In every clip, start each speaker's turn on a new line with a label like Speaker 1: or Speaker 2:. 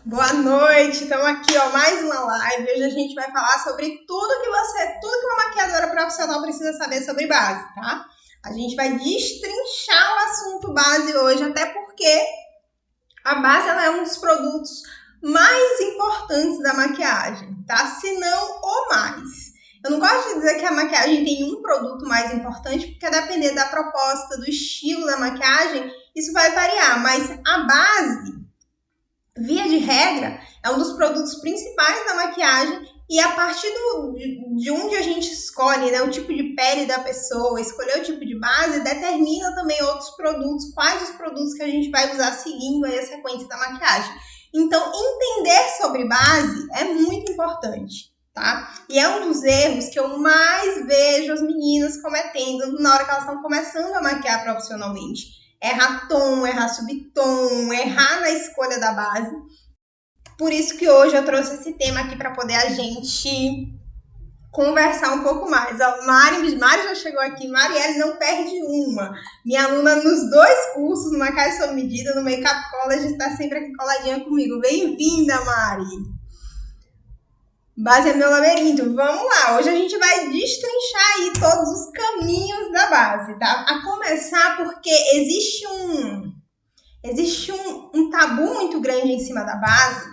Speaker 1: Boa noite, estamos aqui, mais uma live. Hoje a gente vai falar sobre tudo que uma maquiadora profissional precisa saber sobre base, tá? A gente vai destrinchar o assunto base hoje, até porque a base ela é um dos produtos mais importantes da maquiagem, tá? Se não o mais. Eu não gosto de dizer que a maquiagem tem um produto mais importante, porque a depender da proposta, do estilo da maquiagem, isso vai variar, mas a base, via de regra, é um dos produtos principais da maquiagem e a partir de onde a gente escolhe, né, o tipo de pele da pessoa, escolher o tipo de base, determina também outros produtos, quais os produtos que a gente vai usar seguindo aí a sequência da maquiagem. Então, entender sobre base é muito importante, tá? E é um dos erros que eu mais vejo as meninas cometendo na hora que elas estão começando a maquiar profissionalmente. Errar tom, errar subtom, errar na escolha da base. Por isso que hoje eu trouxe esse tema aqui para poder a gente conversar um pouco mais. A Mari já chegou aqui. Marielle não perde uma. Minha aluna nos 2 cursos, no Maquiagem Sob Medida, no Makeup College, está sempre aqui coladinha comigo. Bem-vinda, Mari! Base é meu labirinto. Vamos lá, hoje a gente vai destrinchar aí todos os caminhos da base, tá? A começar porque existe um tabu muito grande em cima da base,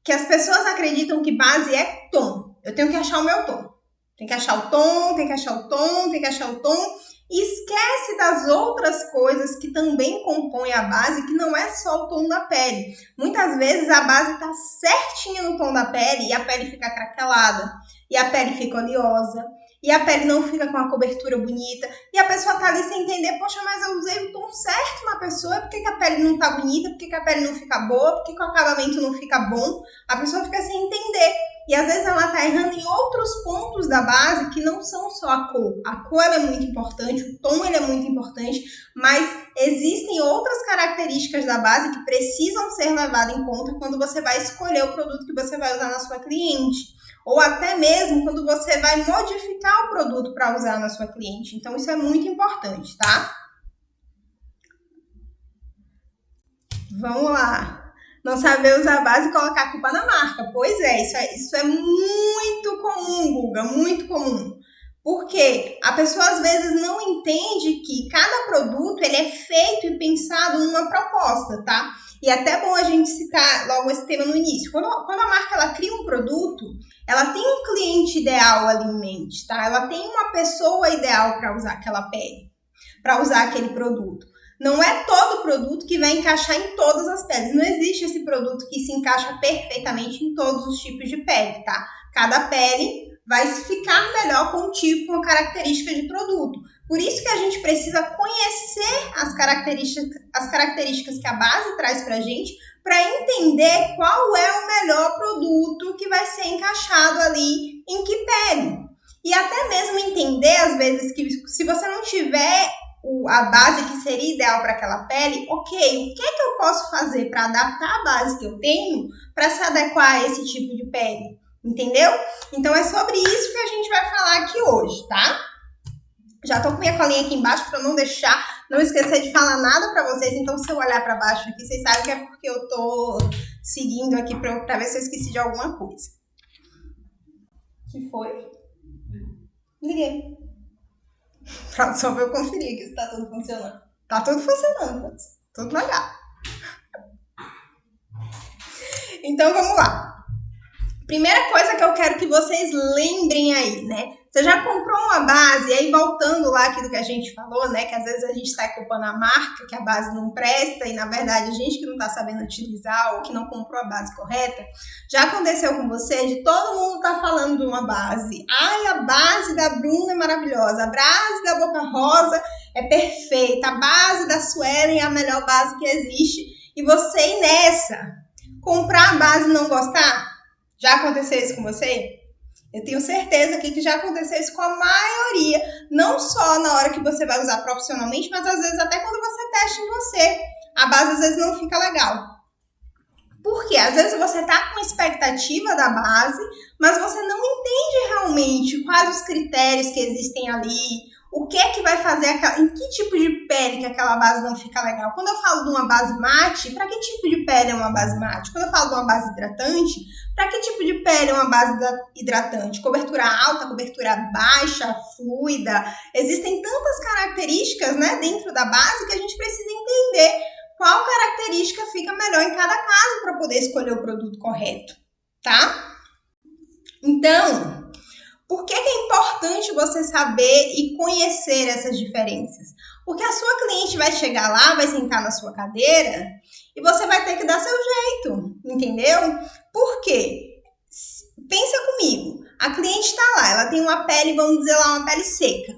Speaker 1: que as pessoas acreditam que base é tom. Eu tenho que achar o meu tom. Tem que achar o tom, tem que achar o tom, tem que achar o tom. E esquece das outras coisas que também compõem a base, que não é só o tom da pele. Muitas vezes a base tá certinha no tom da pele e a pele fica craquelada, e a pele fica oleosa, e a pele não fica com a cobertura bonita, e a pessoa tá ali sem entender, poxa, mas eu usei o tom certo na pessoa, por que a pele não tá bonita, por que a pele não fica boa, por que o acabamento não fica bom? A pessoa fica sem entender. E às vezes ela tá errando em outros pontos da base que não são só a cor. A cor ela é muito importante, o tom ele é muito importante, mas existem outras características da base que precisam ser levadas em conta quando você vai escolher o produto que você vai usar na sua cliente. Ou até mesmo quando você vai modificar o produto para usar na sua cliente. Então isso é muito importante, tá? Vamos lá. Não saber usar a base e colocar a culpa na marca. Pois é, isso é muito comum, Guga, muito comum. Porque a pessoa às vezes não entende que cada produto ele é feito e pensado numa proposta, tá? E é até bom a gente citar logo esse tema no início. Quando a marca ela cria um produto, ela tem um cliente ideal ali em mente, tá? Ela tem uma pessoa ideal para usar aquela pele, para usar aquele produto. Não é todo produto que vai encaixar em todas as peles. Não existe esse produto que se encaixa perfeitamente em todos os tipos de pele, tá? Cada pele vai ficar melhor com um tipo, uma característica de produto. Por isso que a gente precisa conhecer as características que a base traz pra gente, para entender qual é o melhor produto que vai ser encaixado ali em que pele. E até mesmo entender, às vezes, que se você não tiver a base que seria ideal para aquela pele, ok, o que é que eu posso fazer para adaptar a base que eu tenho para se adequar a esse tipo de pele, entendeu? Então é sobre isso que a gente vai falar aqui hoje, tá? Já tô com minha colinha aqui embaixo para não esquecer de falar nada para vocês, então se eu olhar para baixo aqui, vocês sabem que é porque eu tô seguindo aqui para ver se eu esqueci de alguma coisa. Que foi? Liguei. Só pra eu conferir aqui se tá tudo funcionando. Tá tudo funcionando, tudo legal. Então vamos lá. Primeira coisa que eu quero que vocês lembrem aí, né? Você já comprou uma base, e aí voltando lá aqui do que a gente falou, né? Que às vezes a gente tá culpando a marca, que a base não presta, e na verdade a gente que não tá sabendo utilizar ou que não comprou a base correta. Já aconteceu com você de todo mundo tá falando de uma base. Ai, a base da Bruna é maravilhosa, a base da Boca Rosa é perfeita, a base da Suelen é a melhor base que existe. E você ir nessa, comprar a base e não gostar? Já aconteceu isso com você? Eu tenho certeza aqui que já aconteceu isso com a maioria. Não só na hora que você vai usar profissionalmente, mas às vezes até quando você testa em você. A base às vezes não fica legal. Por quê? Às vezes você tá com expectativa da base, mas você não entende realmente quais os critérios que existem ali, O que é que vai fazer em que tipo de pele que aquela base não fica legal? Quando eu falo de uma base mate, para que tipo de pele é uma base mate? Quando eu falo de uma base hidratante, para que tipo de pele é uma base hidratante? Cobertura alta, cobertura baixa, fluida. Existem tantas características, né, dentro da base que a gente precisa entender qual característica fica melhor em cada caso para poder escolher o produto correto, tá? Então, por que é importante você saber e conhecer essas diferenças? Porque a sua cliente vai chegar lá, vai sentar na sua cadeira e você vai ter que dar seu jeito, entendeu? Por quê? Pensa comigo, a cliente está lá, ela tem uma pele, vamos dizer lá, uma pele seca.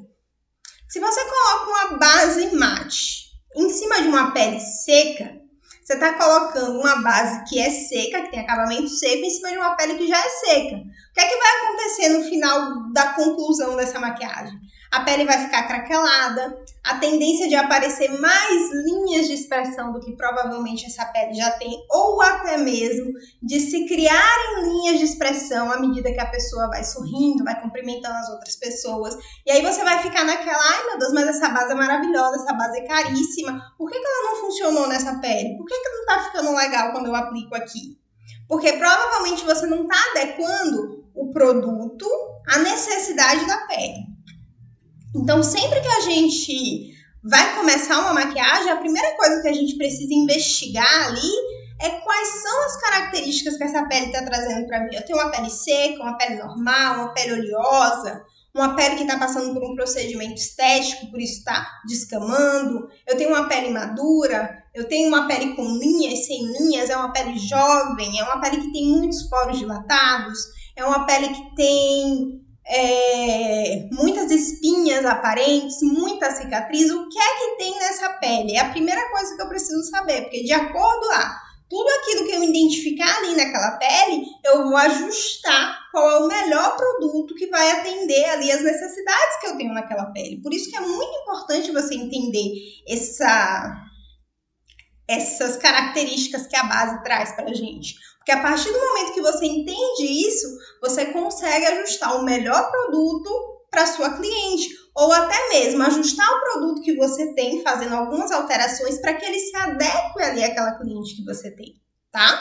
Speaker 1: Se você coloca uma base mate em cima de uma pele seca, você está colocando uma base que é seca, que tem acabamento seco, em cima de uma pele que já é seca. O que é que vai acontecer no final da conclusão dessa maquiagem? A pele vai ficar craquelada, a tendência de aparecer mais linhas de expressão do que provavelmente essa pele já tem, ou até mesmo de se criarem linhas de expressão à medida que a pessoa vai sorrindo, vai cumprimentando as outras pessoas. E aí você vai ficar naquela, ai meu Deus, mas essa base é maravilhosa, essa base é caríssima. Por que ela não funcionou nessa pele? Por que não tá ficando legal quando eu aplico aqui? Porque provavelmente você não está adequando o produto à necessidade da pele. Então, sempre que a gente vai começar uma maquiagem, a primeira coisa que a gente precisa investigar ali é quais são as características que essa pele está trazendo para mim. Eu tenho uma pele seca, uma pele normal, uma pele oleosa, uma pele que está passando por um procedimento estético, por isso está descamando. Eu tenho uma pele madura, eu tenho uma pele com linhas, sem linhas, é uma pele jovem, é uma pele que tem muitos poros dilatados, é uma pele que tem muitas espinhas aparentes, muita cicatriz. O que é que tem nessa pele? É a primeira coisa que eu preciso saber, porque de acordo a tudo aquilo que eu identificar ali naquela pele, eu vou ajustar qual é o melhor produto que vai atender ali as necessidades que eu tenho naquela pele. Por isso que é muito importante você entender essas características que a base traz para a gente. Porque a partir do momento que você entende isso, você consegue ajustar o melhor produto para a sua cliente. Ou até mesmo ajustar o produto que você tem, fazendo algumas alterações para que ele se adeque ali àquela cliente que você tem, tá?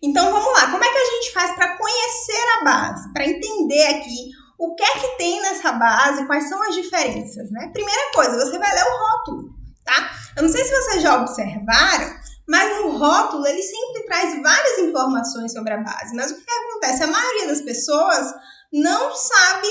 Speaker 1: Então, vamos lá. Como é que a gente faz para conhecer a base? Para entender aqui o que é que tem nessa base, quais são as diferenças, né? Primeira coisa, você vai ler o rótulo, tá? Eu não sei se vocês já observaram, mas no rótulo ele sempre traz várias informações sobre a base. Mas o que acontece? A maioria das pessoas não sabe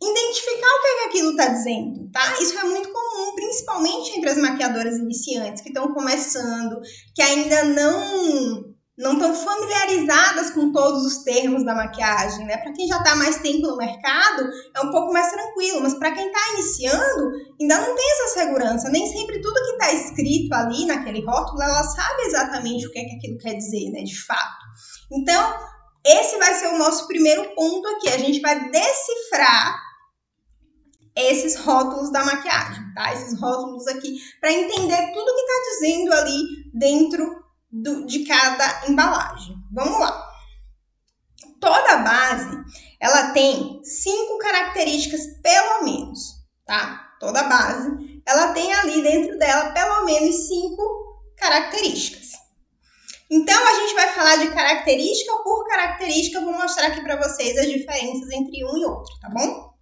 Speaker 1: identificar o que aquilo está dizendo, tá? Isso é muito comum, principalmente entre as maquiadoras iniciantes que estão começando, que ainda não estão familiarizadas com todos os termos da maquiagem, né? Para quem já está mais tempo no mercado, é um pouco mais tranquilo, mas para quem está iniciando, ainda não tem essa segurança. Nem sempre tudo que está escrito ali naquele rótulo, ela sabe exatamente o que é que aquilo quer dizer, né? De fato. Então, esse vai ser o nosso primeiro ponto aqui. A gente vai decifrar esses rótulos da maquiagem, tá? Esses rótulos aqui, para entender tudo que está dizendo ali dentro de cada embalagem. Vamos lá. Toda base, ela tem 5 características, pelo menos, tá? Toda base, ela tem ali dentro dela, pelo menos 5 características. Então, a gente vai falar de característica por característica. Eu vou mostrar aqui para vocês as diferenças entre um e outro, tá bom?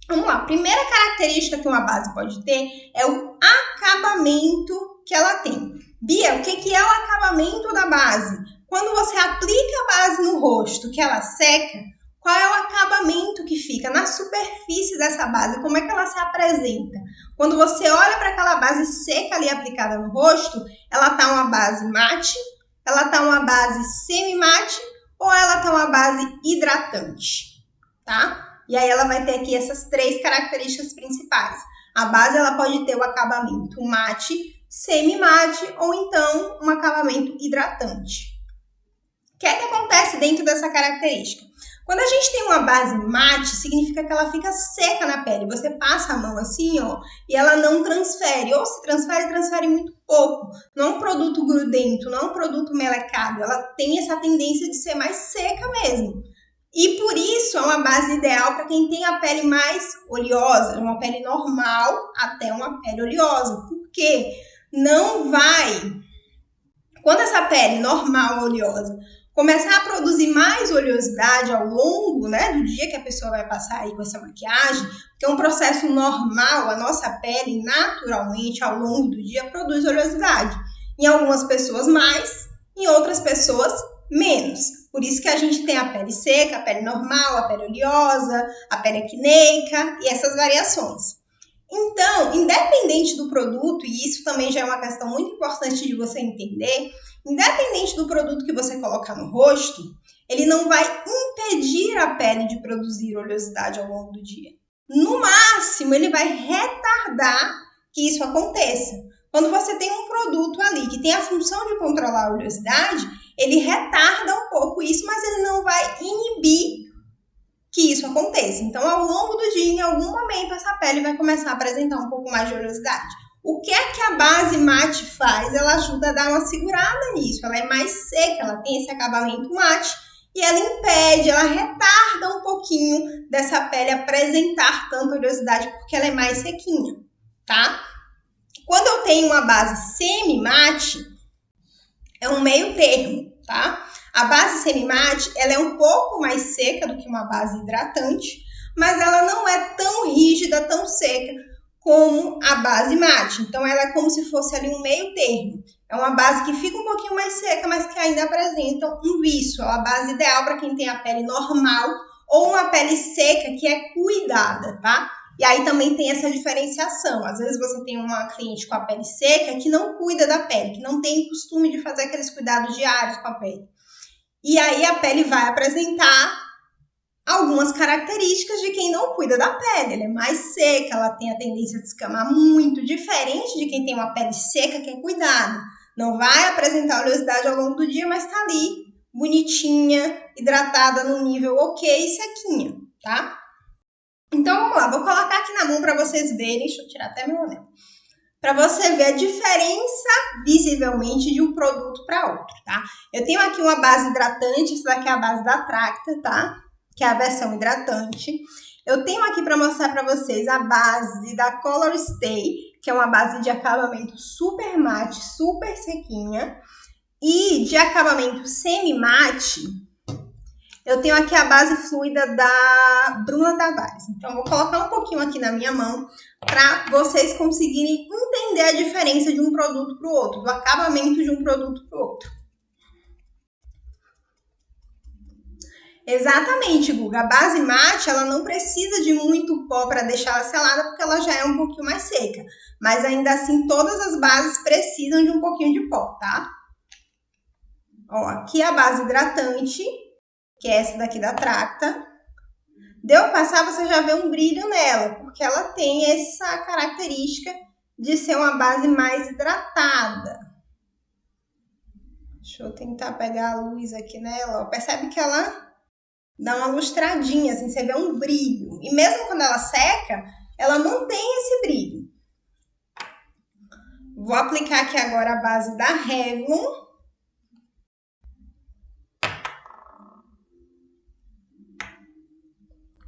Speaker 1: Vamos lá. A primeira característica que uma base pode ter é o acabamento que ela tem. Bia, o que é o acabamento da base? Quando você aplica a base no rosto, que ela seca, qual é o acabamento que fica na superfície dessa base? Como é que ela se apresenta? Quando você olha para aquela base seca ali aplicada no rosto, ela tá uma base mate, ela tá uma base semi-mate ou ela tá uma base hidratante, tá? E aí ela vai ter aqui essas 3 características principais. A base ela pode ter o acabamento mate, semi-mate ou então um acabamento hidratante. O que é que acontece dentro dessa característica? Quando a gente tem uma base mate, significa que ela fica seca na pele. Você passa a mão assim, ó, e ela não transfere. Ou se transfere, transfere muito pouco. Não é um produto grudento, não é um produto melecado. Ela tem essa tendência de ser mais seca mesmo. E por isso é uma base ideal para quem tem a pele mais oleosa, uma pele normal até uma pele oleosa. Porque não vai... Quando essa pele normal, oleosa, começar a produzir mais oleosidade ao longo, né, do dia que a pessoa vai passar aí com essa maquiagem, que é um processo normal, a nossa pele naturalmente ao longo do dia produz oleosidade. Em algumas pessoas mais, em outras pessoas menos. Por isso que a gente tem a pele seca, a pele normal, a pele oleosa, a pele acneica e essas variações. Então, independente do produto, e isso também já é uma questão muito importante de você entender, independente do produto que você colocar no rosto, ele não vai impedir a pele de produzir oleosidade ao longo do dia. No máximo, ele vai retardar que isso aconteça. Quando você tem um produto ali que tem a função de controlar a oleosidade, ele retarda um pouco isso, mas ele não vai inibir que isso aconteça. Então, ao longo do dia, em algum momento, essa pele vai começar a apresentar um pouco mais de oleosidade. O que é que a base mate faz? Ela ajuda a dar uma segurada nisso. Ela é mais seca, ela tem esse acabamento mate e ela impede, ela retarda um pouquinho dessa pele apresentar tanta oleosidade porque ela é mais sequinha, tá? Quando eu tenho uma base semi-mate, é um meio termo, tá? A base semi-mate, ela é um pouco mais seca do que uma base hidratante, mas ela não é tão rígida, tão seca como a base mate. Então, ela é como se fosse ali um meio termo. É uma base que fica um pouquinho mais seca, mas que ainda apresenta um viço. É uma base ideal para quem tem a pele normal ou uma pele seca que é cuidada, tá? E aí também tem essa diferenciação. Às vezes você tem uma cliente com a pele seca que não cuida da pele, que não tem costume de fazer aqueles cuidados diários com a pele. E aí a pele vai apresentar algumas características de quem não cuida da pele. Ela é mais seca, ela tem a tendência a descamar muito, diferente de quem tem uma pele seca que é cuidada. Não vai apresentar oleosidade ao longo do dia, mas tá ali, bonitinha, hidratada no nível ok e sequinha, tá? Então vamos lá, vou colocar aqui na mão para vocês verem, deixa eu tirar até meu anel, para você ver a diferença visivelmente de um produto para outro, tá? Eu tenho aqui uma base hidratante, essa daqui é a base da Tracta, tá? Que é a versão hidratante. Eu tenho aqui para mostrar para vocês a base da Color Stay, que é uma base de acabamento super mate, super sequinha. E de acabamento semi-mate, eu tenho aqui a base fluida da Bruna Tavares. Então, vou colocar um pouquinho aqui na minha mão para vocês conseguirem entender a diferença de um produto para o outro, do acabamento de um produto para o outro. Exatamente, Guga. A base mate, ela não precisa de muito pó para deixar ela selada, porque ela já é um pouquinho mais seca. Mas ainda assim, todas as bases precisam de um pouquinho de pó, tá? Ó, aqui a base hidratante, que é essa daqui da Tracta. Deu passar, você já vê um brilho nela, porque ela tem essa característica de ser uma base mais hidratada. Deixa eu tentar pegar a luz aqui nela. Ó. Percebe que ela dá uma lustradinha, assim, você vê um brilho. E mesmo quando ela seca, ela mantém esse brilho. Vou aplicar aqui agora a base da Revlon.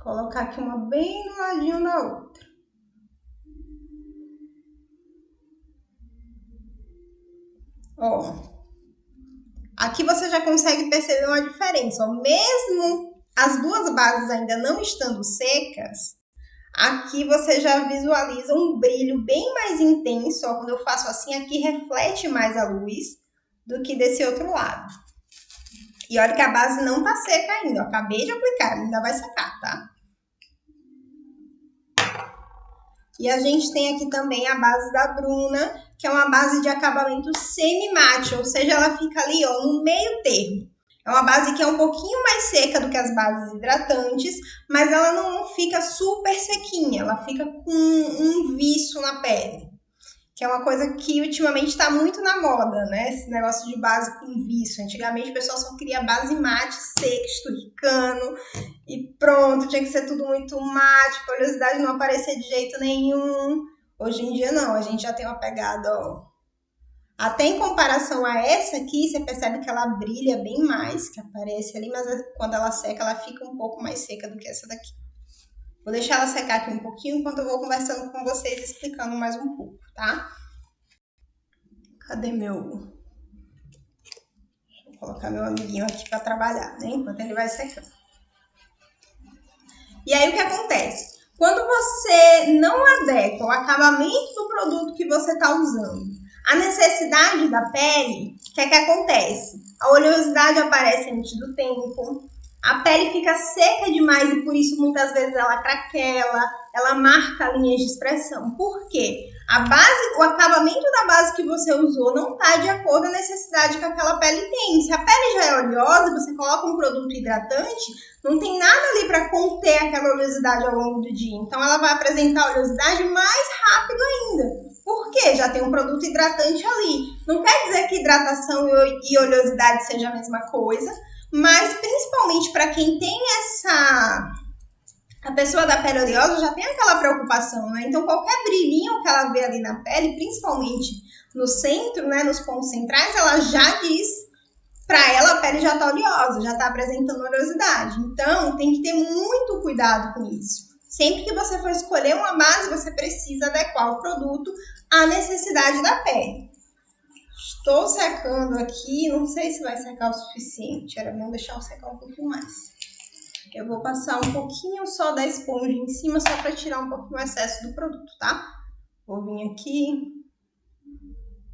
Speaker 1: Colocar aqui uma bem no ladinho da outra. Ó, aqui você já consegue perceber uma diferença. Ó. Mesmo as duas bases ainda não estando secas, aqui você já visualiza um brilho bem mais intenso. Ó. Quando eu faço assim, aqui reflete mais a luz do que desse outro lado. E olha que a base não tá seca ainda. Eu acabei de aplicar, ainda vai secar, tá? E a gente tem aqui também a base da Bruna, que é uma base de acabamento semi-mate, ou seja, ela fica ali, ó, no meio termo. É uma base que é um pouquinho mais seca do que as bases hidratantes, mas ela não fica super sequinha, ela fica com um viço na pele. Que é uma coisa que ultimamente está muito na moda, né? Esse negócio de base com viço. Antigamente o pessoal só queria base mate, seca, esturricando e pronto, tinha que ser tudo muito mate, a oleosidade não aparecer de jeito nenhum. Hoje em dia não, a gente já tem uma pegada, ó, Até em comparação a essa aqui, você percebe que ela brilha bem mais, que aparece ali, mas quando ela seca, ela fica um pouco mais seca do que essa daqui. Vou deixar ela secar aqui um pouquinho, enquanto eu vou conversando com vocês, explicando mais um pouco, tá? Cadê meu... Vou colocar meu amiguinho aqui para trabalhar, né? Enquanto ele vai secando. E aí, o que acontece? Quando você não adequa o acabamento do produto que você está usando à necessidade da pele, o que é que acontece? A oleosidade aparece antes do tempo, a pele fica seca demais e por isso muitas vezes ela craquela, ela marca linhas de expressão. Por quê? O acabamento da base que você usou não está de acordo com a necessidade que aquela pele tem. Se a pele já é oleosa, você coloca um produto hidratante, não tem nada ali para conter aquela oleosidade ao longo do dia. Então ela vai apresentar oleosidade mais rápido ainda. Por quê? Já tem um produto hidratante ali. Não quer dizer que hidratação e oleosidade seja a mesma coisa, mas principalmente para quem tem a pessoa da pele oleosa já tem aquela preocupação, né? Então qualquer brilhinho que ela vê ali na pele, principalmente no centro, né, nos pontos centrais, ela já diz para ela a pele já tá oleosa, já tá apresentando oleosidade. Então tem que ter muito cuidado com isso. Sempre que você for escolher uma base, você precisa adequar o produto à necessidade da pele. Estou secando aqui, não sei se vai secar o suficiente, era bom deixar eu secar um pouquinho mais. Eu vou passar um pouquinho só da esponja em cima, só para tirar um pouquinho o excesso do produto, tá? Vou vir aqui,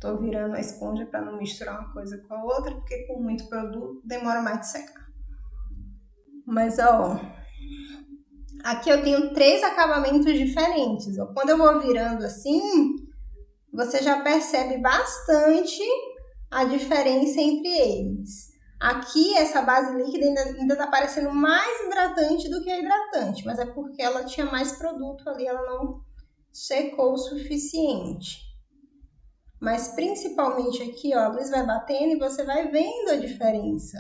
Speaker 1: tô virando a esponja para não misturar uma coisa com a outra, porque com muito produto demora mais de secar. Mas, ó, aqui eu tenho 3 acabamentos diferentes, ó. Quando eu vou virando assim, você já percebe bastante a diferença entre eles. Aqui, essa base líquida ainda tá parecendo mais hidratante do que hidratante, mas é porque ela tinha mais produto ali, ela não secou o suficiente. Mas principalmente aqui, ó, a luz vai batendo e você vai vendo a diferença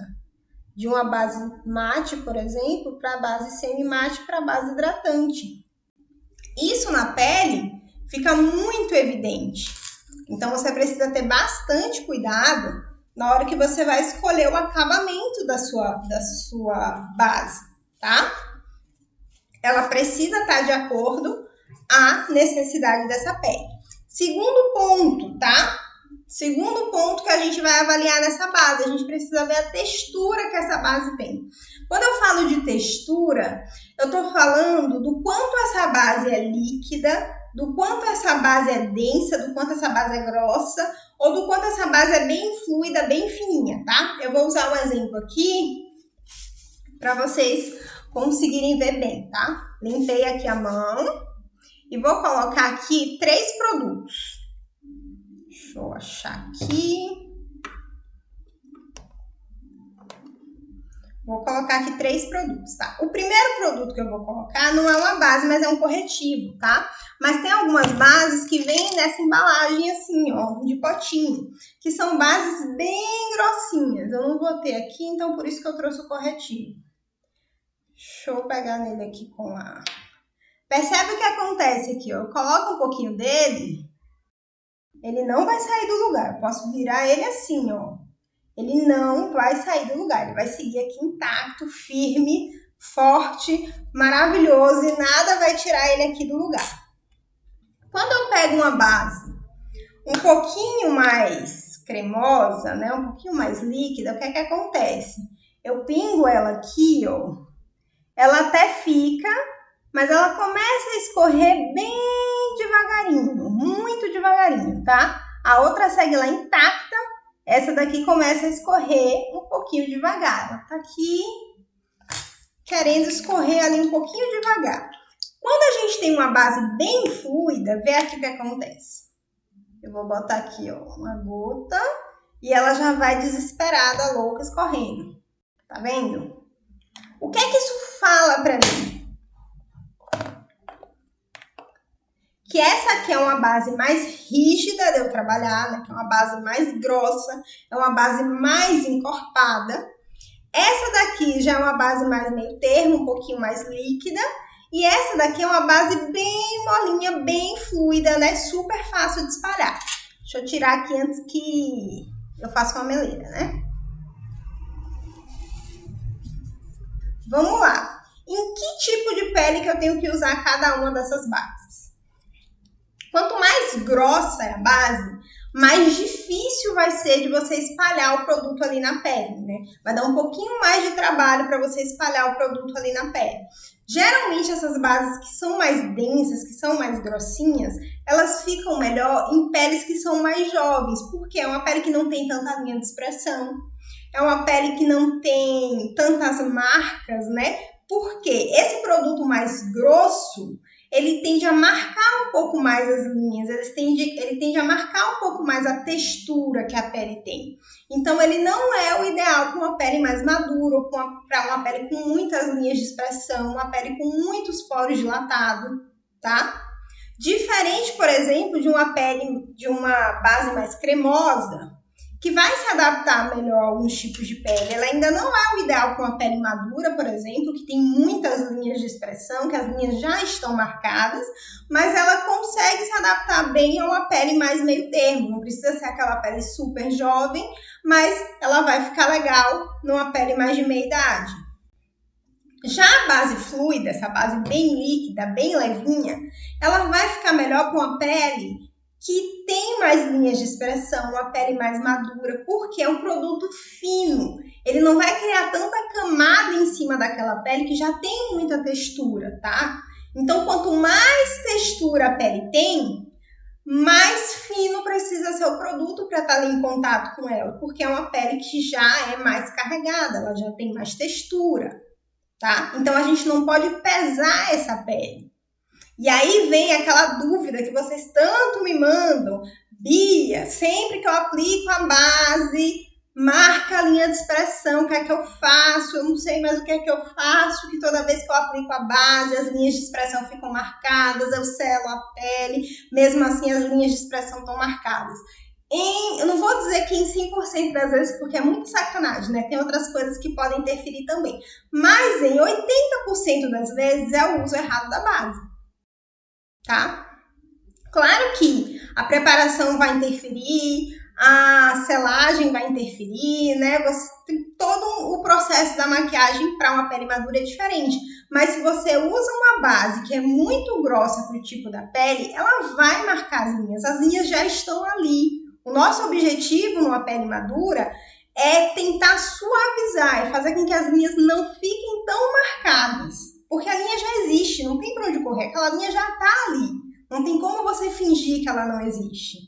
Speaker 1: de uma base mate, por exemplo, para a base semi-mate para a base hidratante. Isso na pele fica muito evidente. Então você precisa ter bastante cuidado na hora que você vai escolher o acabamento da sua base, tá? Ela precisa estar de acordo à necessidade dessa pele. Segundo ponto, tá? Segundo ponto que a gente vai avaliar nessa base, a gente precisa ver a textura que essa base tem. Quando eu falo de textura, eu tô falando do quanto essa base é líquida, do quanto essa base é densa, do quanto essa base é grossa, ou do quanto essa base é bem fluida, bem fininha, tá? Eu vou usar um exemplo aqui para vocês conseguirem ver bem, tá? Limpei aqui a mão e vou colocar aqui 3 produtos. Deixa eu achar aqui. Vou colocar aqui 3 produtos, tá? O primeiro produto que eu vou colocar não é uma base, mas é um corretivo, tá? Mas tem algumas bases que vêm nessa embalagem assim, ó, de potinho, que são bases bem grossinhas. Eu não botei aqui, então por isso que eu trouxe o corretivo. Deixa eu pegar nele aqui com a... Percebe o que acontece aqui, ó? Eu coloco um pouquinho dele, ele não vai sair do lugar. Eu posso virar ele assim, ó. Ele não vai sair do lugar, ele vai seguir aqui intacto, firme, forte, maravilhoso e nada vai tirar ele aqui do lugar. Quando eu pego uma base um pouquinho mais cremosa, né, um pouquinho mais líquida, o que é que acontece? Eu pingo ela aqui, ó, ela até fica, mas ela começa a escorrer bem devagarinho, muito devagarinho, tá? A outra segue lá intacta. Essa daqui começa a escorrer um pouquinho devagar. Ela tá aqui querendo escorrer ali um pouquinho devagar. Quando a gente tem uma base bem fluida, vê aqui o que acontece. Eu vou botar aqui, ó, uma gota e ela já vai desesperada, louca, escorrendo. Tá vendo? O que é que isso fala pra mim? Que essa aqui é uma base mais rígida de eu trabalhar, né? Que é uma base mais grossa, é uma base mais encorpada. Essa daqui já é uma base mais meio termo, um pouquinho mais líquida. E essa daqui é uma base bem molinha, bem fluida, né? Super fácil de espalhar. Deixa eu tirar aqui antes que eu faça uma meleira, né? Vamos lá. Em que tipo de pele que eu tenho que usar cada uma dessas bases? Quanto mais grossa é a base, mais difícil vai ser de você espalhar o produto ali na pele, né? Vai dar um pouquinho mais de trabalho para você espalhar o produto ali na pele. Geralmente essas bases que são mais densas, que são mais grossinhas, elas ficam melhor em peles que são mais jovens, porque é uma pele que não tem tanta linha de expressão, é uma pele que não tem tantas marcas, né? Porque esse produto mais grosso, ele tende a marcar um pouco mais as linhas, ele tende a marcar um pouco mais a textura que a pele tem. Então, ele não é o ideal para uma pele mais madura, ou para uma pele com muitas linhas de expressão, uma pele com muitos poros dilatados, tá? Diferente, por exemplo, de uma pele, de uma base mais cremosa, que vai se adaptar melhor a alguns tipos de pele. Ela ainda não é o ideal para uma pele madura, por exemplo, que tem muitas linhas de expressão, que as linhas já estão marcadas, mas ela consegue se adaptar bem a uma pele mais meio termo. Não precisa ser aquela pele super jovem, mas ela vai ficar legal numa pele mais de meia idade. Já a base fluida, essa base bem líquida, bem levinha, ela vai ficar melhor para uma pele que tem mais linhas de expressão, uma pele mais madura, porque é um produto fino. Ele não vai criar tanta camada em cima daquela pele que já tem muita textura, tá? Então, quanto mais textura a pele tem, mais fino precisa ser o produto para estar ali em contato com ela, porque é uma pele que já é mais carregada, ela já tem mais textura, tá? Então, a gente não pode pesar essa pele. E aí vem aquela dúvida que vocês tanto me mandam. Bia, sempre que eu aplico a base, marca a linha de expressão, o que é que eu faço? Eu não sei mais o que é que eu faço, que toda vez que eu aplico a base, as linhas de expressão ficam marcadas, eu selo a pele, mesmo assim as linhas de expressão estão marcadas. Eu não vou dizer que em 100% das vezes, porque é muito sacanagem, né? Tem outras coisas que podem interferir também. Mas em 80% das vezes é o uso errado da base. Tá? Claro que a preparação vai interferir, a selagem vai interferir, né? Todo o processo da maquiagem para uma pele madura é diferente. Mas se você usa uma base que é muito grossa para o tipo da pele, ela vai marcar as linhas já estão ali. O nosso objetivo numa pele madura é tentar suavizar e fazer com que as linhas não fiquem tão marcadas. Porque a linha já existe, não tem para onde correr, aquela linha já está ali. Não tem como você fingir que ela não existe.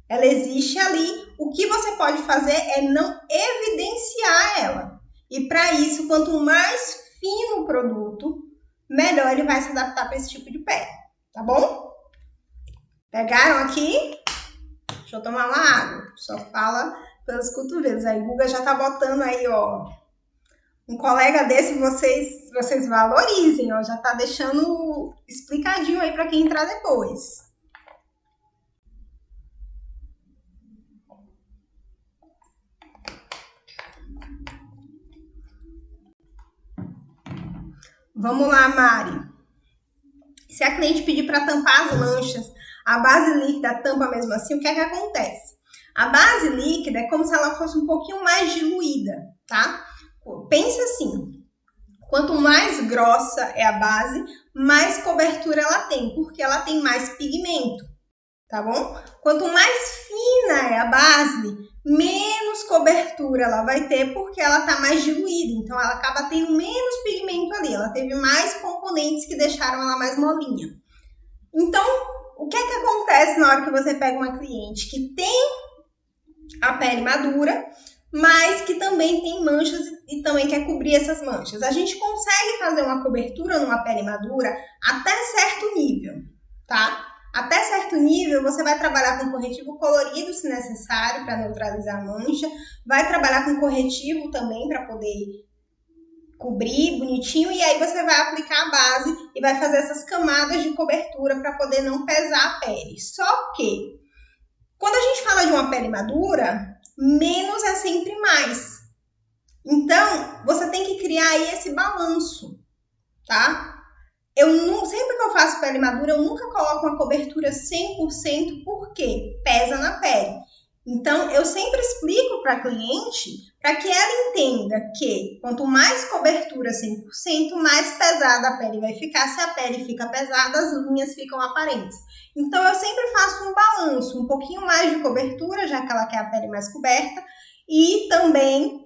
Speaker 1: Ela existe ali. O que você pode fazer é não evidenciar ela. E para isso, quanto mais fino o produto, melhor ele vai se adaptar para esse tipo de pele. Tá bom? Pegaram aqui? Deixa eu tomar uma água. Só fala pelos cotovelos. Aí, Guga já tá botando aí, ó. Um colega desse, vocês valorizem, ó. Já tá deixando explicadinho aí para quem entrar depois. Vamos lá, Mari. Se a cliente pedir para tampar as manchas, a base líquida tampa mesmo assim, o que é que acontece? A base líquida é como se ela fosse um pouquinho mais diluída, tá? Pensa assim, quanto mais grossa é a base, mais cobertura ela tem, porque ela tem mais pigmento, tá bom? Quanto mais fina é a base, menos cobertura ela vai ter, porque ela tá mais diluída, então ela acaba tendo menos pigmento ali, ela teve mais componentes que deixaram ela mais molinha. Então, o que é que acontece na hora que você pega uma cliente que tem a pele madura, mas que também tem manchas e também quer cobrir essas manchas? A gente consegue fazer uma cobertura numa pele madura até certo nível, tá? Até certo nível, você vai trabalhar com corretivo colorido, se necessário, para neutralizar a mancha. Vai trabalhar com corretivo também, para poder cobrir bonitinho. E aí você vai aplicar a base e vai fazer essas camadas de cobertura para poder não pesar a pele. Só que, quando a gente fala de uma pele madura, menos é sempre mais. Então, você tem que criar aí esse balanço, tá? sempre que eu faço pele madura, eu nunca coloco uma cobertura 100%, porque pesa na pele. Então, eu sempre explico para a cliente, para que ela entenda que quanto mais cobertura 100%, mais pesada a pele vai ficar. Se a pele fica pesada, as linhas ficam aparentes. Então, eu sempre faço um balanço, um pouquinho mais de cobertura, já que ela quer a pele mais coberta, e também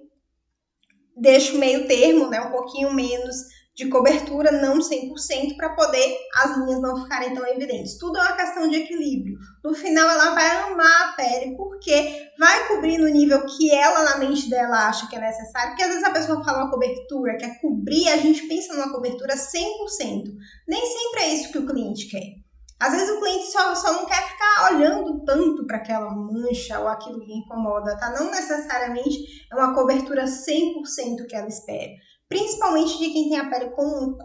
Speaker 1: deixo meio termo, né, um pouquinho menos de cobertura, não 100%, para poder as linhas não ficarem tão evidentes. Tudo é uma questão de equilíbrio. No final, ela vai amar a pele, porque vai cobrir no nível que ela, na mente dela, acha que é necessário. Porque às vezes a pessoa fala uma cobertura, quer cobrir, a gente pensa numa cobertura 100%. Nem sempre é isso que o cliente quer. Às vezes o cliente só não quer ficar olhando tanto para aquela mancha ou aquilo que incomoda, tá? Não necessariamente é uma cobertura 100% que ela espera. Principalmente de quem tem a pele com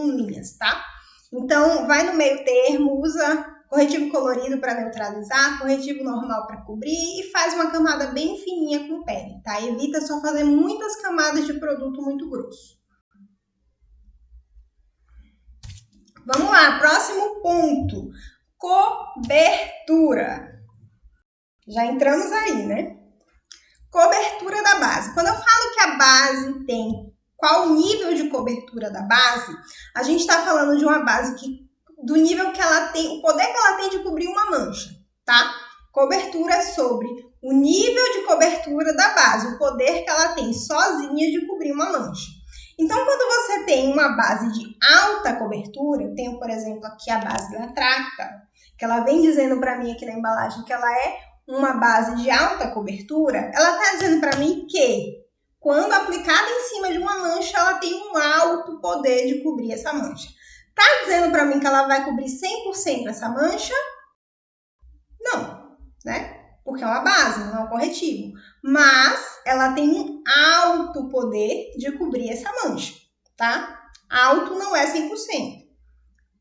Speaker 1: linhas, tá? Então, vai no meio termo, usa corretivo colorido para neutralizar, corretivo normal para cobrir e faz uma camada bem fininha com pele, tá? Evita só fazer muitas camadas de produto muito grosso. Vamos lá, próximo ponto. Cobertura. Já entramos aí, né? Cobertura da base. Quando eu falo que a base tem qual o nível de cobertura da base, a gente está falando de uma base do nível que ela tem, o poder que ela tem de cobrir uma mancha, tá? Cobertura é sobre o nível de cobertura da base, o poder que ela tem sozinha de cobrir uma mancha. Então, quando você tem uma base de alta cobertura, eu tenho, por exemplo, aqui a base da Tracta, que ela vem dizendo para mim aqui na embalagem que ela é uma base de alta cobertura, ela está dizendo para mim que quando aplicada em cima de uma mancha, ela tem um alto poder de cobrir essa mancha. Tá dizendo para mim que ela vai cobrir 100% essa mancha? Não, né? Porque é uma base, não é um corretivo. Mas ela tem um alto poder de cobrir essa mancha, tá? Alto não é 100%,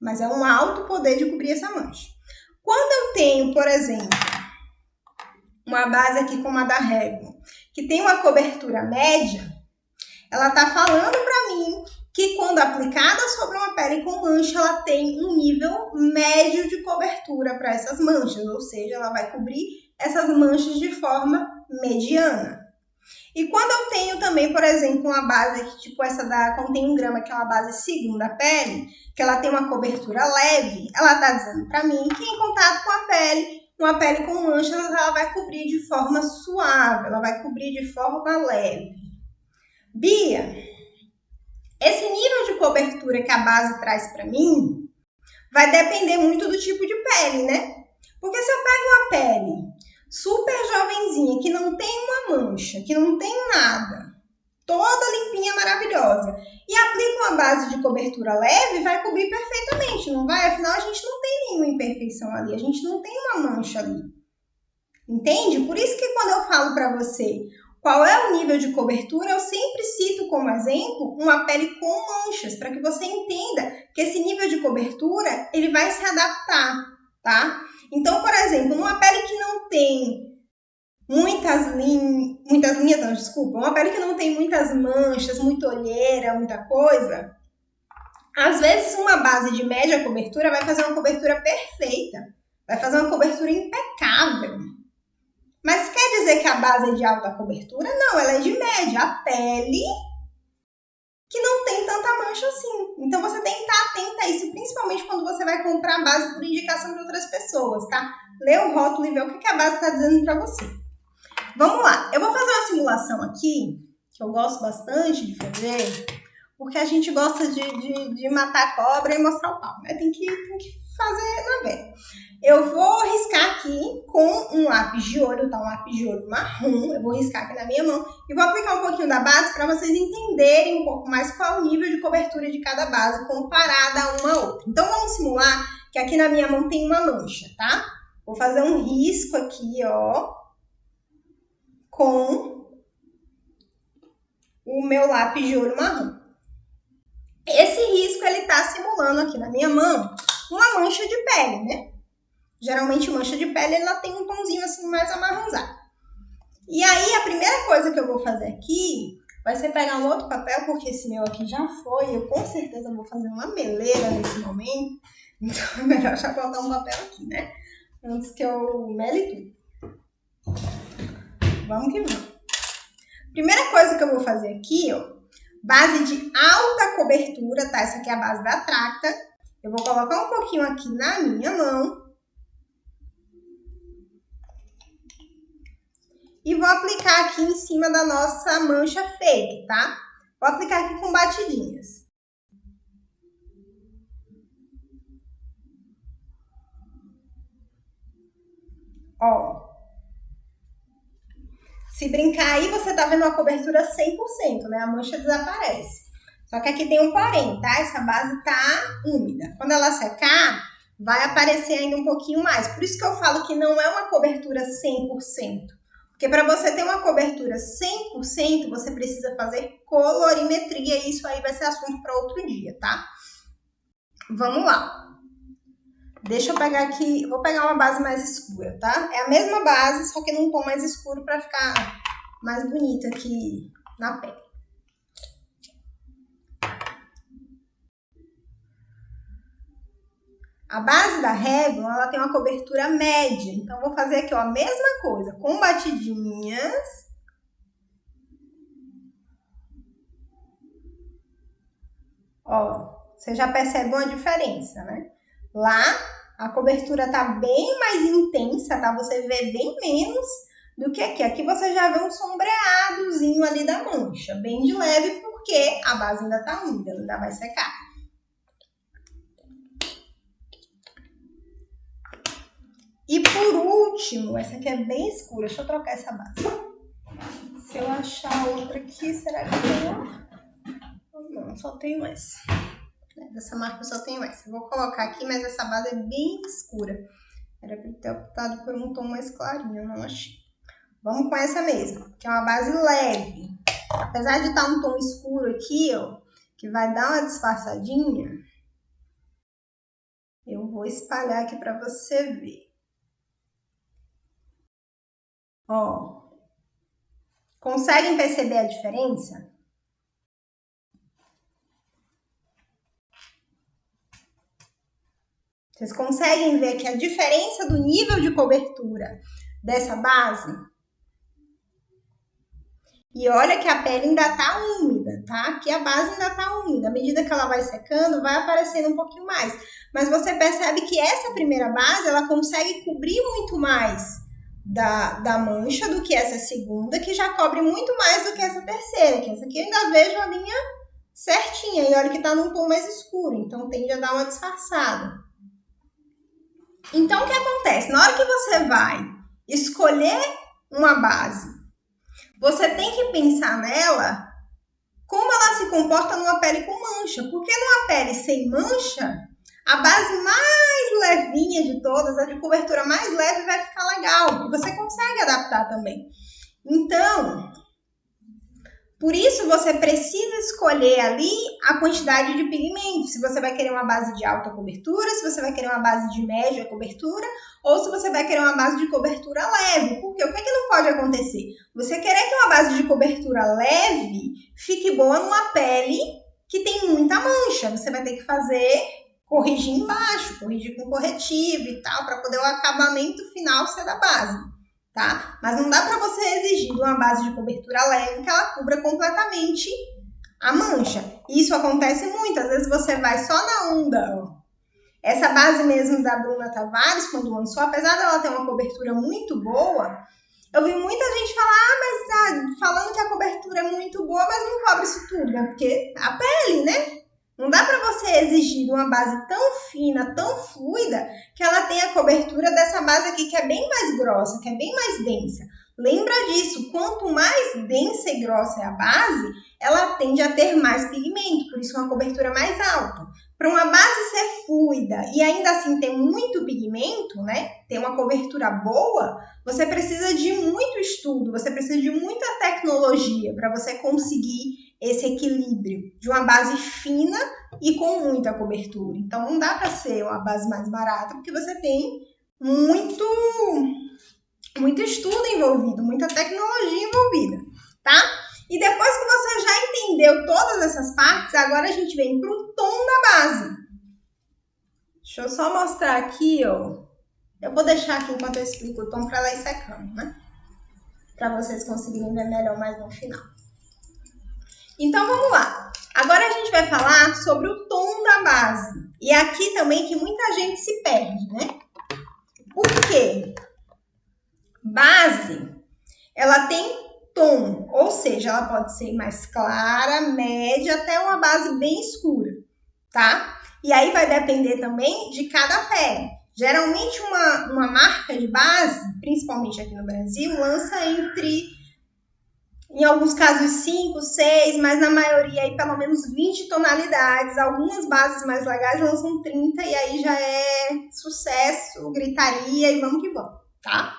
Speaker 1: mas é um alto poder de cobrir essa mancha. Quando eu tenho, por exemplo, uma base aqui como a da Revlon, que tem uma cobertura média, ela está falando para mim que quando aplicada sobre uma pele com mancha, ela tem um nível médio de cobertura para essas manchas, ou seja, ela vai cobrir essas manchas de forma mediana. E quando eu tenho também, por exemplo, uma base aqui, tipo essa da Contém 1 grama, que é uma base segunda pele, que ela tem uma cobertura leve, ela está dizendo para mim que em contato com a pele, uma pele com manchas, ela vai cobrir de forma suave, ela vai cobrir de forma leve. Bia, esse nível de cobertura que a base traz para mim vai depender muito do tipo de pele, né? Porque se eu pego uma pele super jovenzinha, que não tem uma mancha, que não tem nada, toda limpinha, maravilhosa, e aplico uma base de cobertura leve, vai cobrir perfeitamente, não vai? Afinal, a gente não tem nenhuma imperfeição ali, a gente não tem uma mancha ali. Entende? Por isso que quando eu falo para você qual é o nível de cobertura, eu sempre cito como exemplo uma pele com manchas, para que você entenda que esse nível de cobertura, ele vai se adaptar, tá? Então, por exemplo, numa pele que não tem uma pele que não tem muitas manchas, muita olheira, muita coisa, às vezes uma base de média cobertura vai fazer uma cobertura perfeita, vai fazer uma cobertura impecável. Mas quer dizer que a base é de alta cobertura? Não, ela é de média. A pele que não tem tanta mancha assim. Então você tem que estar atenta a isso, principalmente quando você vai comprar a base por indicação de outras pessoas, tá? Lê o rótulo e vê o que a base está dizendo para você. Vamos lá, eu vou fazer uma simulação aqui, que eu gosto bastante de fazer, porque a gente gosta de matar a cobra e mostrar o pau, né? Tem que fazer na veia. Eu vou riscar aqui com um lápis de olho, tá? Um lápis de olho marrom. Eu vou riscar aqui na minha mão e vou aplicar um pouquinho da base para vocês entenderem um pouco mais qual é o nível de cobertura de cada base comparada a uma outra. Então, vamos simular que aqui na minha mão tem uma mancha, tá? Vou fazer um risco aqui, ó, com o meu lápis de olho marrom. Esse risco, ele tá simulando aqui na minha mão uma mancha de pele, né? Geralmente, mancha de pele, ela tem um tomzinho assim mais amarronzado. E aí, a primeira coisa que eu vou fazer aqui vai ser pegar um outro papel, porque esse meu aqui já foi, eu com certeza vou fazer uma meleira nesse momento, então é melhor já botar um papel aqui, né? Antes que eu mele tudo. Vamos que vamos. Primeira coisa que eu vou fazer aqui, ó, base de alta cobertura, tá? Essa aqui é a base da Tracta. Eu vou colocar um pouquinho aqui na minha mão. E vou aplicar aqui em cima da nossa mancha fake, tá? Vou aplicar aqui com batidinhas. Ó. Se brincar aí, você tá vendo uma cobertura 100%, né? A mancha desaparece. Só que aqui tem um porém, tá? Essa base tá úmida. Quando ela secar, vai aparecer ainda um pouquinho mais. Por isso que eu falo que não é uma cobertura 100%. Porque para você ter uma cobertura 100%, você precisa fazer colorimetria. E isso aí vai ser assunto para outro dia, tá? Vamos lá. Deixa eu pegar aqui, vou pegar uma base mais escura, tá? É a mesma base, só que num tom mais escuro para ficar mais bonita aqui na pele. A base da Revlon, ela tem uma cobertura média, então vou fazer aqui, ó, a mesma coisa, com batidinhas. Ó, você já percebe uma diferença, né? Lá, a cobertura tá bem mais intensa, tá? Você vê bem menos do que aqui. Aqui você já vê um sombreadozinho ali da mancha, bem de leve, porque a base ainda tá úmida, ainda vai secar. E por último, essa aqui é bem escura, deixa eu trocar essa base. Se eu achar outra aqui, será que tem? Não, só tenho essa. Dessa marca eu só tenho essa. Eu vou colocar aqui, mas essa base é bem escura. Era pra ter optado por um tom mais clarinho, eu não achei. Vamos com essa mesmo, que é uma base leve. Apesar de estar um tom escuro aqui, ó, que vai dar uma disfarçadinha, eu vou espalhar aqui pra você ver. Ó, conseguem perceber a diferença? Vocês conseguem ver aqui a diferença do nível de cobertura dessa base? E olha que a pele ainda tá úmida, tá? Que a base ainda tá úmida. À medida que ela vai secando, vai aparecendo um pouquinho mais. Mas você percebe que essa primeira base, ela consegue cobrir muito mais da mancha do que essa segunda, que já cobre muito mais do que essa terceira. Que essa aqui eu ainda vejo a linha certinha. E olha que tá num tom mais escuro, então tende a dar uma disfarçada. Então, o que acontece? Na hora que você vai escolher uma base, você tem que pensar nela como ela se comporta numa pele com mancha. Porque numa pele sem mancha, a base mais levinha de todas, a de cobertura mais leve, vai ficar legal. E você consegue adaptar também. Então, por isso você precisa escolher ali a quantidade de pigmento. Se você vai querer uma base de alta cobertura, se você vai querer uma base de média cobertura, ou se você vai querer uma base de cobertura leve. Porque o que é que não pode acontecer? Você querer que uma base de cobertura leve fique boa numa pele que tem muita mancha. Você vai ter que corrigir embaixo, corrigir com corretivo e tal, para poder o acabamento final ser da base. Tá? Mas não dá para você exigir de uma base de cobertura leve que ela cubra completamente a mancha. Isso acontece muito, às vezes você vai só na onda. Ó. Essa base mesmo da Bruna Tavares, quando lançou, apesar dela ter uma cobertura muito boa, eu vi muita gente falar, mas tá falando que a cobertura é muito boa, mas não cobre isso tudo, né? Porque a pele, né? Não dá para você exigir de uma base tão fina, tão fluida, que ela tenha a cobertura dessa base aqui, que é bem mais grossa, que é bem mais densa. Lembra disso, quanto mais densa e grossa é a base, ela tende a ter mais pigmento, por isso uma cobertura mais alta. Para uma base ser fluida e ainda assim ter muito pigmento, né, ter uma cobertura boa, você precisa de muito estudo, você precisa de muita tecnologia para você conseguir esse equilíbrio de uma base fina e com muita cobertura. Então, não dá para ser uma base mais barata, porque você tem muito estudo envolvido, muita tecnologia envolvida, tá? E depois que você aprendeu todas essas partes, agora a gente vem para o tom da base. Deixa eu só mostrar aqui, ó. Eu vou deixar aqui enquanto eu explico o tom para ela ir secando, né? Para vocês conseguirem ver melhor mais no final. Então, vamos lá. Agora a gente vai falar sobre o tom da base. E aqui também que muita gente se perde, né? Por quê? Base, ela tem tom, ou seja, ela pode ser mais clara, média, até uma base bem escura, tá? E aí vai depender também de cada pele. Geralmente uma marca de base, principalmente aqui no Brasil, lança em alguns casos 5, 6, mas na maioria aí pelo menos 20 tonalidades. Algumas bases mais legais lançam 30 e aí já é sucesso, gritaria e vamos que vamos, tá?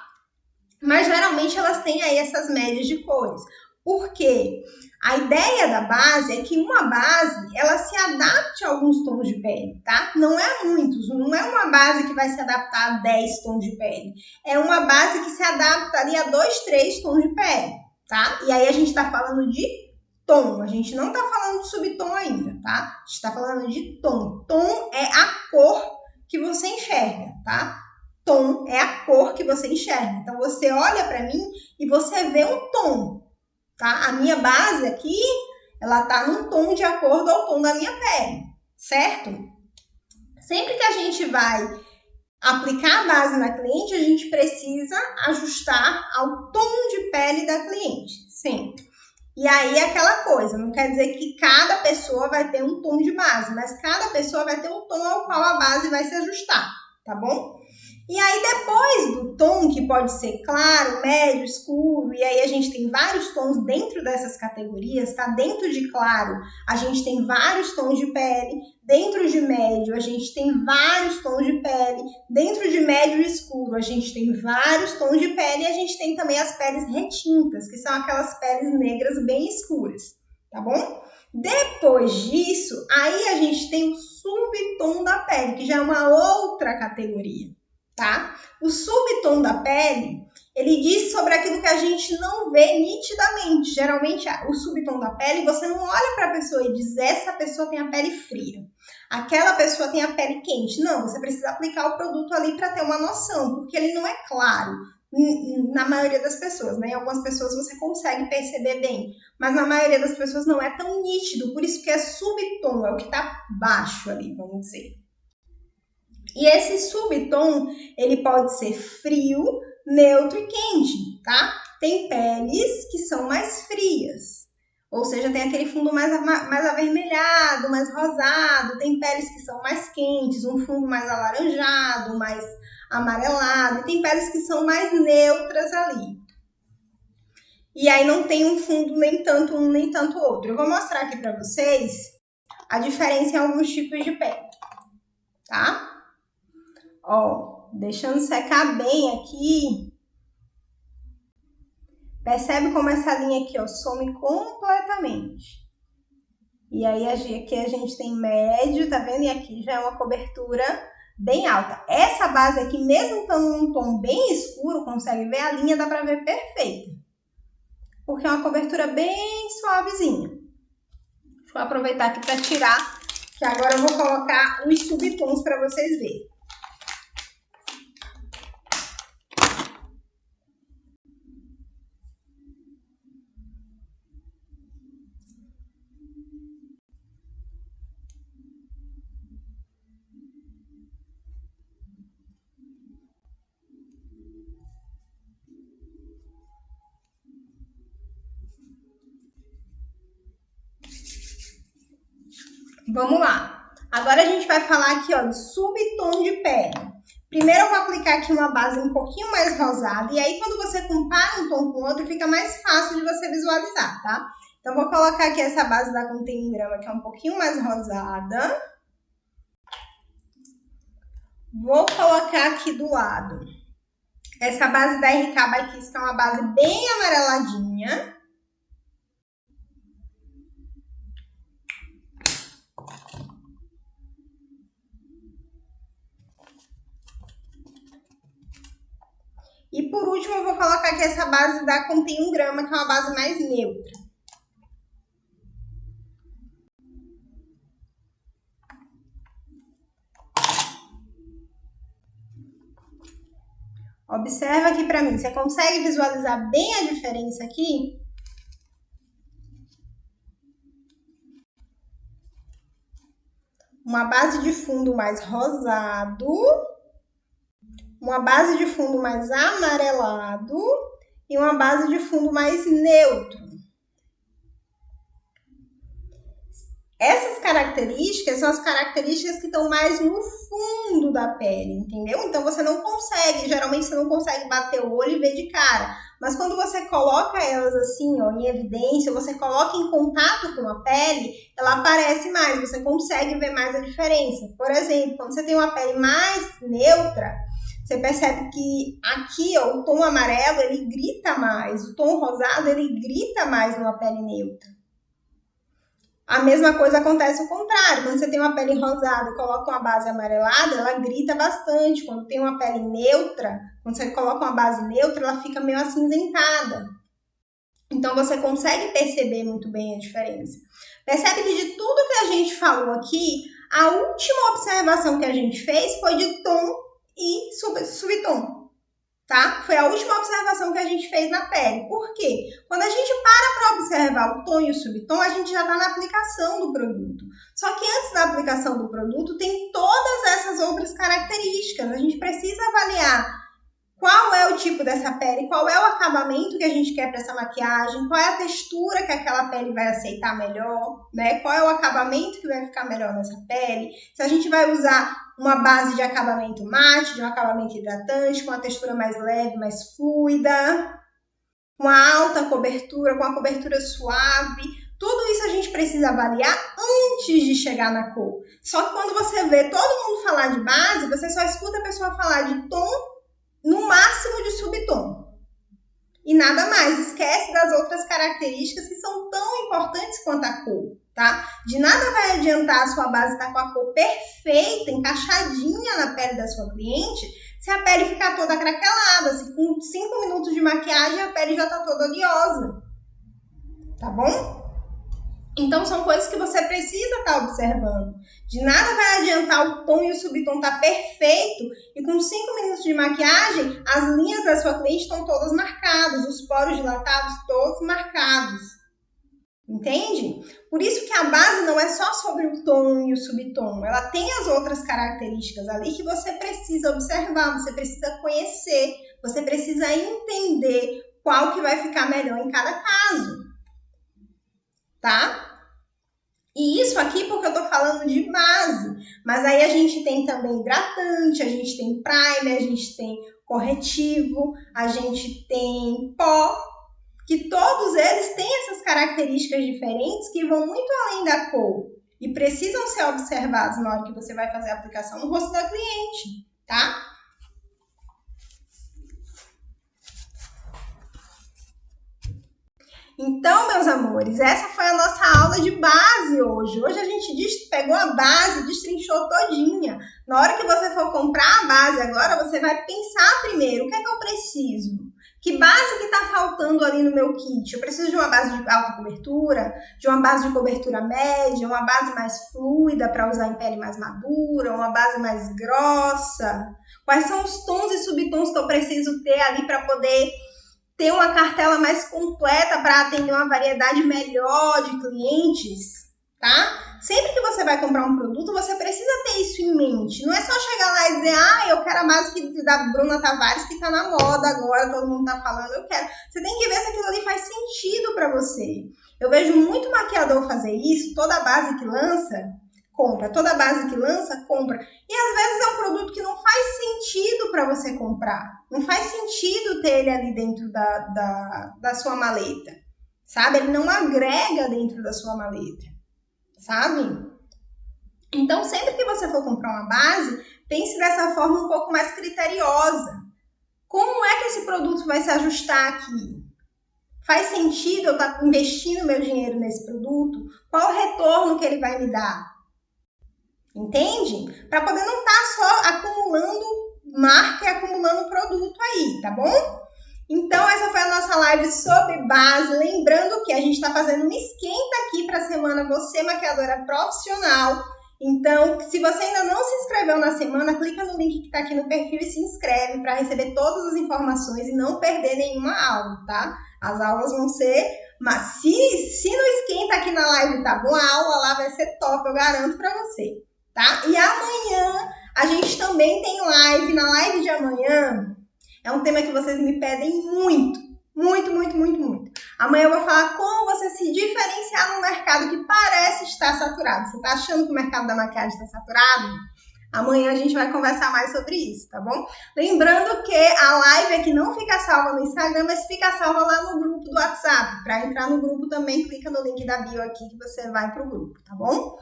Speaker 1: Mas geralmente elas têm aí essas médias de cores. Por quê? A ideia da base é que uma base, ela se adapte a alguns tons de pele, tá? Não é muitos, não é uma base que vai se adaptar a 10 tons de pele. É uma base que se adapta ali a 2, 3 tons de pele, tá? E aí a gente tá falando de tom, a gente não tá falando de subtom ainda, tá? A gente tá falando de tom. Tom é a cor que você enxerga, tá? Tom é a cor que você enxerga. Então, você olha para mim e você vê um tom, tá? A minha base aqui, ela tá num tom de acordo ao tom da minha pele, certo? Sempre que a gente vai aplicar a base na cliente, a gente precisa ajustar ao tom de pele da cliente, sempre. E aí, aquela coisa, não quer dizer que cada pessoa vai ter um tom de base, mas cada pessoa vai ter um tom ao qual a base vai se ajustar, tá bom? E aí, depois do tom, que pode ser claro, médio, escuro, e aí a gente tem vários tons dentro dessas categorias, tá? Dentro de claro, a gente tem vários tons de pele, dentro de médio, a gente tem vários tons de pele, dentro de médio e escuro, a gente tem vários tons de pele, e a gente tem também as peles retintas, que são aquelas peles negras bem escuras, tá bom? Depois disso, aí a gente tem o subtom da pele, que já é uma outra categoria. Tá? O subtom da pele, ele diz sobre aquilo que a gente não vê nitidamente. Geralmente, o subtom da pele, você não olha para a pessoa e diz, essa pessoa tem a pele fria, aquela pessoa tem a pele quente. Não, você precisa aplicar o produto ali para ter uma noção, porque ele não é claro na maioria das pessoas, né? Em algumas pessoas você consegue perceber bem, mas na maioria das pessoas não é tão nítido, por isso que é subtom, é o que está baixo ali, vamos dizer. E esse subtom, ele pode ser frio, neutro e quente, tá? Tem peles que são mais frias, ou seja, tem aquele fundo mais avermelhado, mais rosado. Tem peles que são mais quentes, um fundo mais alaranjado, mais amarelado. E tem peles que são mais neutras ali. E aí não tem um fundo nem tanto um, nem tanto outro. Eu vou mostrar aqui pra vocês a diferença em alguns tipos de pele, tá? Ó, deixando secar bem aqui. Percebe como essa linha aqui, ó, some completamente. E aí aqui a gente tem médio, tá vendo? E aqui já é uma cobertura bem alta. Essa base aqui, mesmo estando num tom bem escuro, consegue ver a linha, dá pra ver perfeita. Porque é uma cobertura bem suavezinha. Deixa eu aproveitar aqui pra tirar, que agora eu vou colocar os subtons pra vocês verem. Vamos lá. Agora a gente vai falar aqui, ó, de subtom de pele. Primeiro eu vou aplicar aqui uma base um pouquinho mais rosada. E aí, quando você compara um tom com o outro, fica mais fácil de você visualizar, tá? Então, vou colocar aqui essa base da Contém Grama, que é um pouquinho mais rosada. Vou colocar aqui do lado essa base da RK by Kiss, que é uma base bem amareladinha. E por último, eu vou colocar aqui essa base da Contém 1 grama, que é uma base mais neutra. Observa aqui para mim. Você consegue visualizar bem a diferença aqui? Uma base de fundo mais rosado, uma base de fundo mais amarelado e uma base de fundo mais neutro. Essas características são as características que estão mais no fundo da pele, entendeu? Então você não consegue, geralmente você não consegue bater o olho e ver de cara. Mas quando você coloca elas assim, ó, em evidência, você coloca em contato com a pele, ela aparece mais, você consegue ver mais a diferença. Por exemplo, quando você tem uma pele mais neutra, você percebe que aqui, ó, o tom amarelo, ele grita mais, o tom rosado, ele grita mais numa pele neutra. A mesma coisa acontece ao contrário. Quando você tem uma pele rosada e coloca uma base amarelada, ela grita bastante. Quando tem uma pele neutra, quando você coloca uma base neutra, ela fica meio acinzentada. Então, você consegue perceber muito bem a diferença. Percebe que de tudo que a gente falou aqui, a última observação que a gente fez foi de tom e subtom. Tá? Foi a última observação que a gente fez na pele. Por quê? Quando a gente para observar o tom e o subtom, a gente já está na aplicação do produto. Só que antes da aplicação do produto, tem todas essas outras características. A gente precisa avaliar qual é o tipo dessa pele, qual é o acabamento que a gente quer para essa maquiagem, qual é a textura que aquela pele vai aceitar melhor, né? Qual é o acabamento que vai ficar melhor nessa pele. Se a gente vai usar uma base de acabamento mate, de um acabamento hidratante, com uma textura mais leve, mais fluida, com uma alta cobertura, com uma cobertura suave. Tudo isso a gente precisa avaliar antes de chegar na cor. Só que quando você vê todo mundo falar de base, você só escuta a pessoa falar de tom, no máximo de subtom. E nada mais, esquece das outras características que são tão importantes quanto a cor, tá? De nada vai adiantar a sua base estar com a cor perfeita, encaixadinha na pele da sua cliente, se a pele ficar toda craquelada, se com 5 minutos de maquiagem a pele já tá toda oleosa, tá bom? Então, são coisas que você precisa estar observando. De nada vai adiantar o tom e o subtom estar perfeito e com 5 minutos de maquiagem, as linhas da sua cliente estão todas marcadas, os poros dilatados todos marcados. Entende? Por isso que a base não é só sobre o tom e o subtom. Ela tem as outras características ali que você precisa observar, você precisa conhecer, você precisa entender qual que vai ficar melhor em cada caso. Tá? E isso aqui porque eu tô falando de base, mas aí a gente tem também hidratante, a gente tem primer, a gente tem corretivo, a gente tem pó, que todos eles têm essas características diferentes que vão muito além da cor e precisam ser observados na hora que você vai fazer a aplicação no rosto da cliente, tá? Então, meus amores, essa foi a nossa aula de base hoje. Hoje a gente pegou a base, destrinchou todinha. Na hora que você for comprar a base agora, você vai pensar primeiro, o que é que eu preciso? Que base que está faltando ali no meu kit? Eu preciso de uma base de alta cobertura, de uma base de cobertura média, uma base mais fluida para usar em pele mais madura, uma base mais grossa? Quais são os tons e subtons que eu preciso ter ali para poder ter uma cartela mais completa para atender uma variedade melhor de clientes, tá? Sempre que você vai comprar um produto, você precisa ter isso em mente. Não é só chegar lá e dizer, eu quero a base da Bruna Tavares que tá na moda agora, todo mundo tá falando, eu quero. Você tem que ver se aquilo ali faz sentido para você. Eu vejo muito maquiador fazer isso, toda base que lança, compra. Toda base que lança, compra. E às vezes é um produto que não faz sentido para você comprar. Não faz sentido ter ele ali dentro da sua maleta, sabe? Ele não agrega dentro da sua maleta, sabe? Então, sempre que você for comprar uma base, pense dessa forma um pouco mais criteriosa. Como é que esse produto vai se ajustar aqui? Faz sentido eu estar investindo meu dinheiro nesse produto? Qual o retorno que ele vai me dar? Entende? Para poder não estar só acumulando marca e acumulando produto aí, tá bom? Então, essa foi a nossa live sobre base. Lembrando que a gente está fazendo um esquenta aqui para a semana Você Maquiadora Profissional. Então, se você ainda não se inscreveu na semana, clica no link que está aqui no perfil e se inscreve para receber todas as informações e não perder nenhuma aula, tá? As aulas vão ser... Mas se não esquenta aqui na live, tá bom? A aula lá vai ser top, eu garanto para você, tá? E amanhã a gente também tem live. Na live de amanhã é um tema que vocês me pedem muito. Muito, muito, muito, muito. Amanhã eu vou falar como você se diferenciar no mercado que parece estar saturado. Você está achando que o mercado da maquiagem está saturado? Amanhã a gente vai conversar mais sobre isso, tá bom? Lembrando que a live aqui não fica salva no Instagram, mas fica salva lá no grupo do WhatsApp. Para entrar no grupo também, clica no link da bio aqui que você vai pro grupo, tá bom?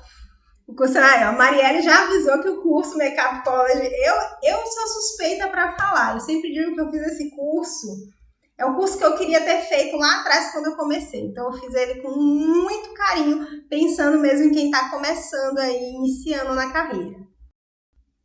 Speaker 1: O curso aí, ó, a Marielle já avisou que o curso Makeup College, eu sou suspeita para falar. Eu sempre digo que eu fiz esse curso. É o curso que eu queria ter feito lá atrás quando eu comecei. Então, eu fiz ele com muito carinho, pensando mesmo em quem está começando aí, iniciando na carreira.